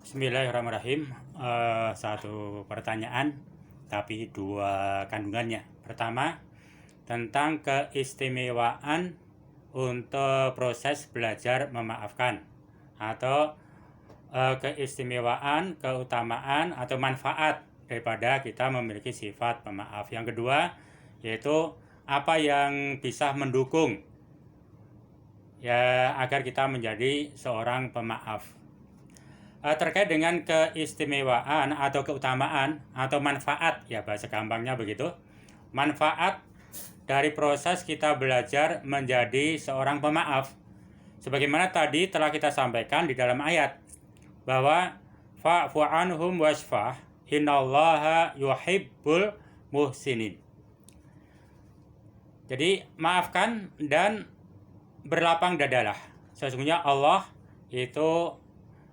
Bismillahirrahmanirrahim. Satu pertanyaan, tapi dua kandungannya. Pertama, tentang keistimewaan untuk proses belajar memaafkan, atau keistimewaan, keutamaan, atau manfaat daripada kita memiliki sifat pemaaf. Yang kedua, yaitu apa yang bisa mendukung ya agar kita menjadi seorang pemaaf. Terkait dengan keistimewaan atau keutamaan atau manfaat, ya bahasa gampangnya begitu. Manfaat dari proses kita belajar menjadi seorang pemaaf, sebagaimana tadi telah kita sampaikan di dalam ayat bahwa fa'fu anhum wasfah innallaha yuhibbul muhsinin. Jadi maafkan dan berlapang dadalah, sesungguhnya Allah itu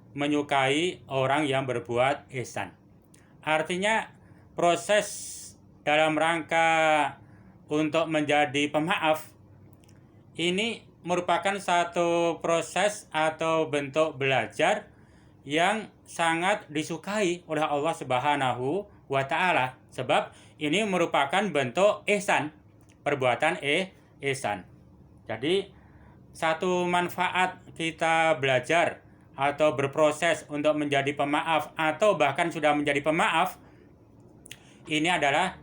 menyukai orang yang berbuat ihsan. Artinya proses dalam rangka untuk menjadi pemaaf ini merupakan satu proses atau bentuk belajar yang sangat disukai oleh Allah Subhanahu wa taala, sebab ini merupakan bentuk ihsan, perbuatan ihsan. Jadi satu manfaat kita belajar atau berproses untuk menjadi pemaaf atau bahkan sudah menjadi pemaaf, ini adalah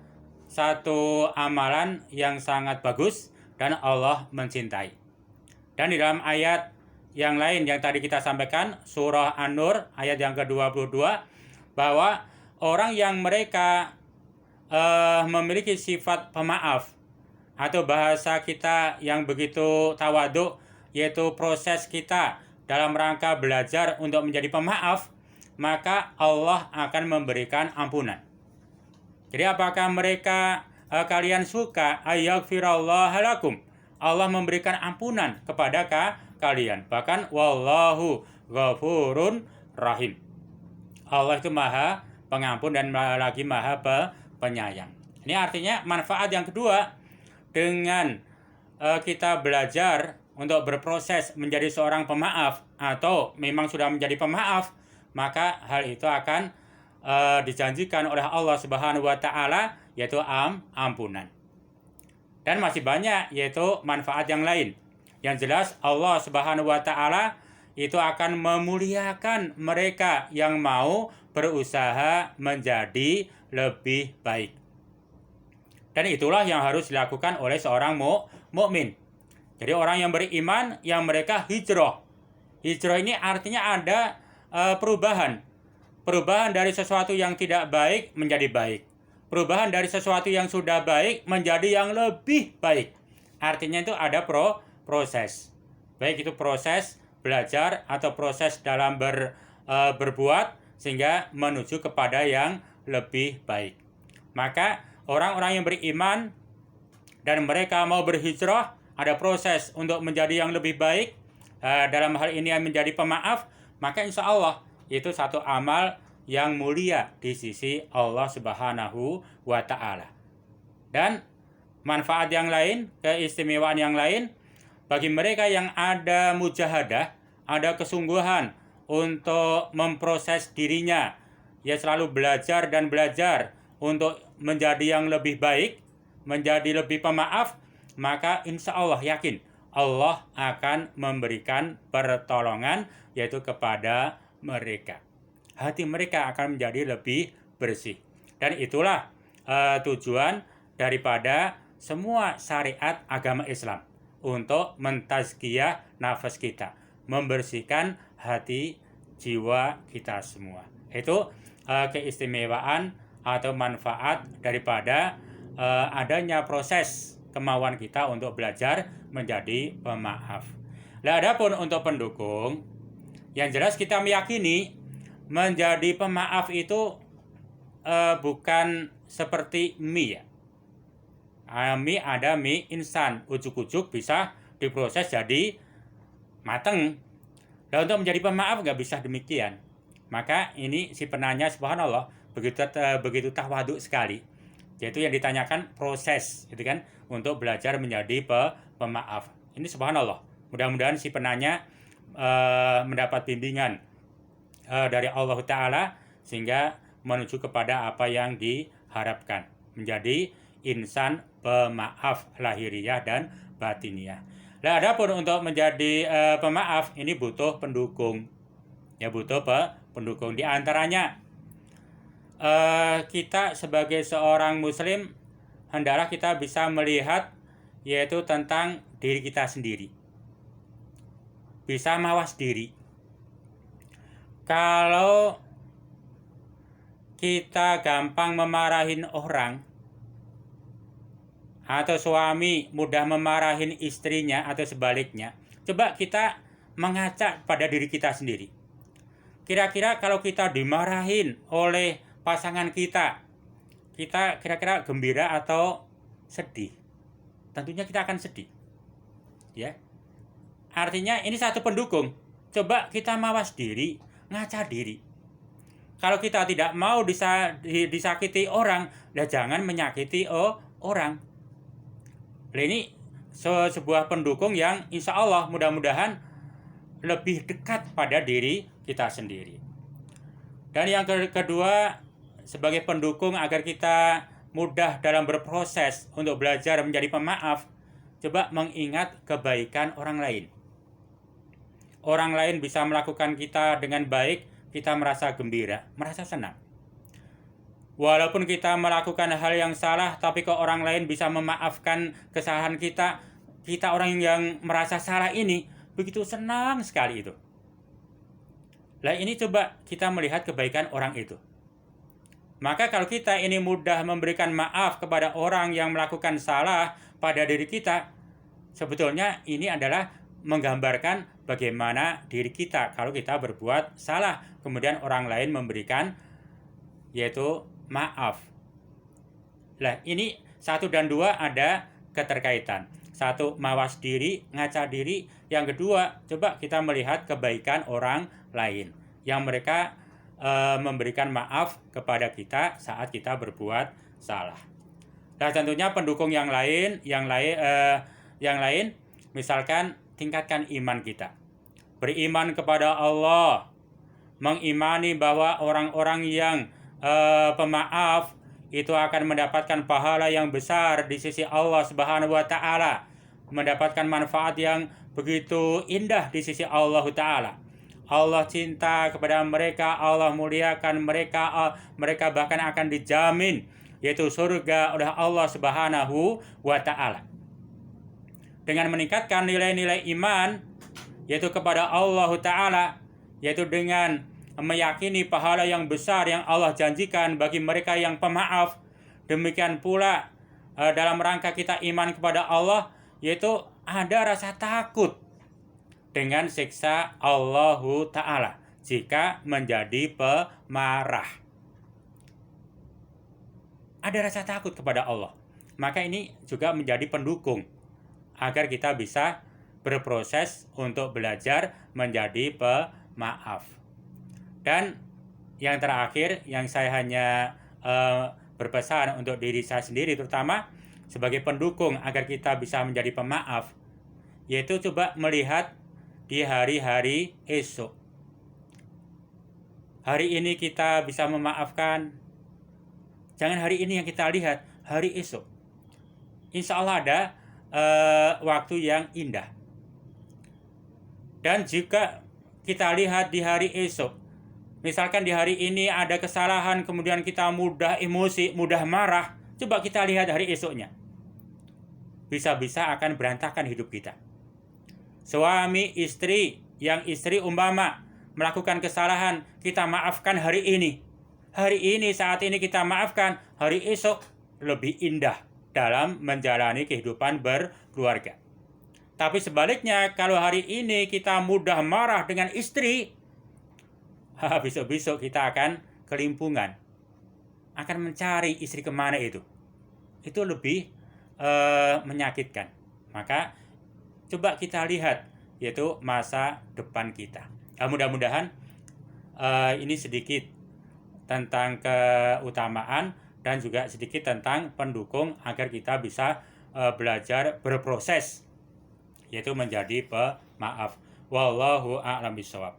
satu amalan yang sangat bagus dan Allah mencintai. Dan di dalam ayat yang lain yang tadi kita sampaikan, surah An-Nur ayat yang ke-22, bahwa orang yang mereka memiliki sifat pemaaf, atau bahasa kita yang begitu tawadhu, yaitu proses kita dalam rangka belajar untuk menjadi pemaaf, maka Allah akan memberikan ampunan. Jadi apakah mereka kalian suka ayaghfirallahu lakum, Allah memberikan ampunan kepada kalian. Bahkan wallahu ghafurun rahim, Allah itu maha pengampun dan lagi maha penyayang. Ini artinya manfaat yang kedua, dengan kita belajar untuk berproses menjadi seorang pemaaf atau memang sudah menjadi pemaaf, maka hal itu akan dijanjikan oleh Allah Subhanahu wa taala, yaitu ampunan. Dan masih banyak yaitu manfaat yang lain. Yang jelas Allah Subhanahu wa taala itu akan memuliakan mereka yang mau berusaha menjadi lebih baik. Dan itulah yang harus dilakukan oleh seorang mukmin. Jadi orang yang beriman yang mereka hijrah. Hijrah ini artinya ada perubahan. Perubahan dari sesuatu yang tidak baik menjadi baik. Perubahan dari sesuatu yang sudah baik menjadi yang lebih baik. Artinya itu ada proses. Baik itu proses belajar atau proses dalam berbuat sehingga menuju kepada yang lebih baik. Maka orang-orang yang beriman dan mereka mau berhijrah, ada proses untuk menjadi yang lebih baik, dalam hal ini menjadi pemaaf, maka insya Allah itu satu amal yang mulia di sisi Allah Subhanahu wa ta'ala. Dan manfaat yang lain, keistimewaan yang lain, bagi mereka yang ada mujahadah, ada kesungguhan untuk memproses dirinya, ya selalu belajar dan belajar untuk menjadi yang lebih baik, menjadi lebih pemaaf, maka insya Allah yakin Allah akan memberikan pertolongan yaitu kepada mereka. Hati mereka akan menjadi lebih bersih. Dan itulah tujuan daripada semua syariat agama Islam, untuk mentazkiyah nafas kita, membersihkan hati jiwa kita semua. Itu keistimewaan atau manfaat daripada adanya proses kemauan kita untuk belajar menjadi pemaaf. Nah, adapun untuk pendukung, yang jelas kita meyakini menjadi pemaaf itu bukan seperti mie ya. Mie ada mie instan, ujuk-ujuk bisa diproses jadi mateng. Dan untuk menjadi pemaaf nggak bisa demikian. Maka ini si penanya subhanallah begitu tawadhu sekali, yaitu yang ditanyakan proses, gitu kan, untuk belajar menjadi pemaaf. Ini subhanallah. Mudah-mudahan si penanya mendapat bimbingan dari Allah Ta'ala, sehingga menuju kepada apa yang diharapkan, menjadi insan pemaaf lahiriah dan batiniah. Nah, adapun untuk menjadi pemaaf ini butuh pendukung, ya, butuh pendukung. Di antaranya kita sebagai seorang muslim hendaklah kita bisa melihat yaitu tentang diri kita sendiri, bisa mawas diri. Kalau kita gampang memarahin orang, atau suami mudah memarahin istrinya atau sebaliknya, coba kita mengacak pada diri kita sendiri. Kira-kira kalau kita dimarahin oleh pasangan kita kira-kira gembira atau sedih? Tentunya kita akan sedih, ya. Artinya ini satu pendukung. Coba kita mawas diri, ngaca diri. Kalau kita tidak mau disakiti orang, jangan menyakiti orang. Nah, ini sebuah pendukung yang insya Allah mudah-mudahan lebih dekat pada diri kita sendiri. Dan yang kedua, sebagai pendukung agar kita mudah dalam berproses untuk belajar menjadi pemaaf, coba mengingat kebaikan orang lain. Orang lain bisa melakukan kita dengan baik, kita merasa gembira, merasa senang. Walaupun kita melakukan hal yang salah, tapi kok orang lain bisa memaafkan kesalahan kita orang yang merasa salah ini begitu senang sekali itu. Nah, ini coba kita melihat kebaikan orang itu. Maka kalau kita ini mudah memberikan maaf kepada orang yang melakukan salah pada diri kita, sebetulnya ini adalah menggambarkan bagaimana diri kita kalau kita berbuat salah, kemudian orang lain memberikan yaitu maaf. Nah, ini 1 dan 2 ada keterkaitan. 1, mawas diri, ngaca diri. Yang kedua, coba kita melihat kebaikan orang lain yang mereka memberikan maaf kepada kita saat kita berbuat salah. Nah, tentunya pendukung yang lain misalkan tingkatkan iman kita. Beriman kepada Allah, mengimani bahwa orang-orang yang pemaaf itu akan mendapatkan pahala yang besar di sisi Allah Subhanahu wa Ta'ala, mendapatkan manfaat yang begitu indah di sisi Allah Ta'ala. Allah cinta kepada mereka, Allah muliakan mereka, mereka bahkan akan dijamin yaitu surga oleh Allah Subhanahu wa Ta'ala. Dengan meningkatkan nilai-nilai iman yaitu kepada Allah Ta'ala, yaitu dengan meyakini pahala yang besar yang Allah janjikan bagi mereka yang pemaaf. Demikian pula dalam rangka kita iman kepada Allah, yaitu ada rasa takut dengan siksa Allah Ta'ala jika menjadi pemarah. Ada rasa takut kepada Allah. Maka ini juga menjadi pendukung agar kita bisa berproses untuk belajar menjadi pemaaf. Dan yang terakhir, yang saya hanya berpesan untuk diri saya sendiri, terutama sebagai pendukung agar kita bisa menjadi pemaaf, yaitu coba melihat di hari-hari esok. Hari ini kita bisa memaafkan, jangan hari ini yang kita lihat, hari esok. Insya Allah ada waktu yang indah. Dan jika kita lihat di hari esok, misalkan di hari ini ada kesalahan, kemudian kita mudah emosi, mudah marah, coba kita lihat hari esoknya. Bisa-bisa akan berantakan hidup kita. Suami, istri, yang istri umpama melakukan kesalahan, kita maafkan hari ini. Hari ini, saat ini kita maafkan, hari esok lebih indah dalam menjalani kehidupan berkeluarga. Tapi sebaliknya, kalau hari ini kita mudah marah dengan istri, besok-besok kita akan kelimpungan, akan mencari istri kemana itu lebih menyakitkan. Maka coba kita lihat yaitu masa depan kita. Mudah-mudahan ini sedikit tentang keutamaan dan juga sedikit tentang pendukung agar kita bisa belajar berproses yaitu menjadi pemaaf. Wallahu a'lam bishawab.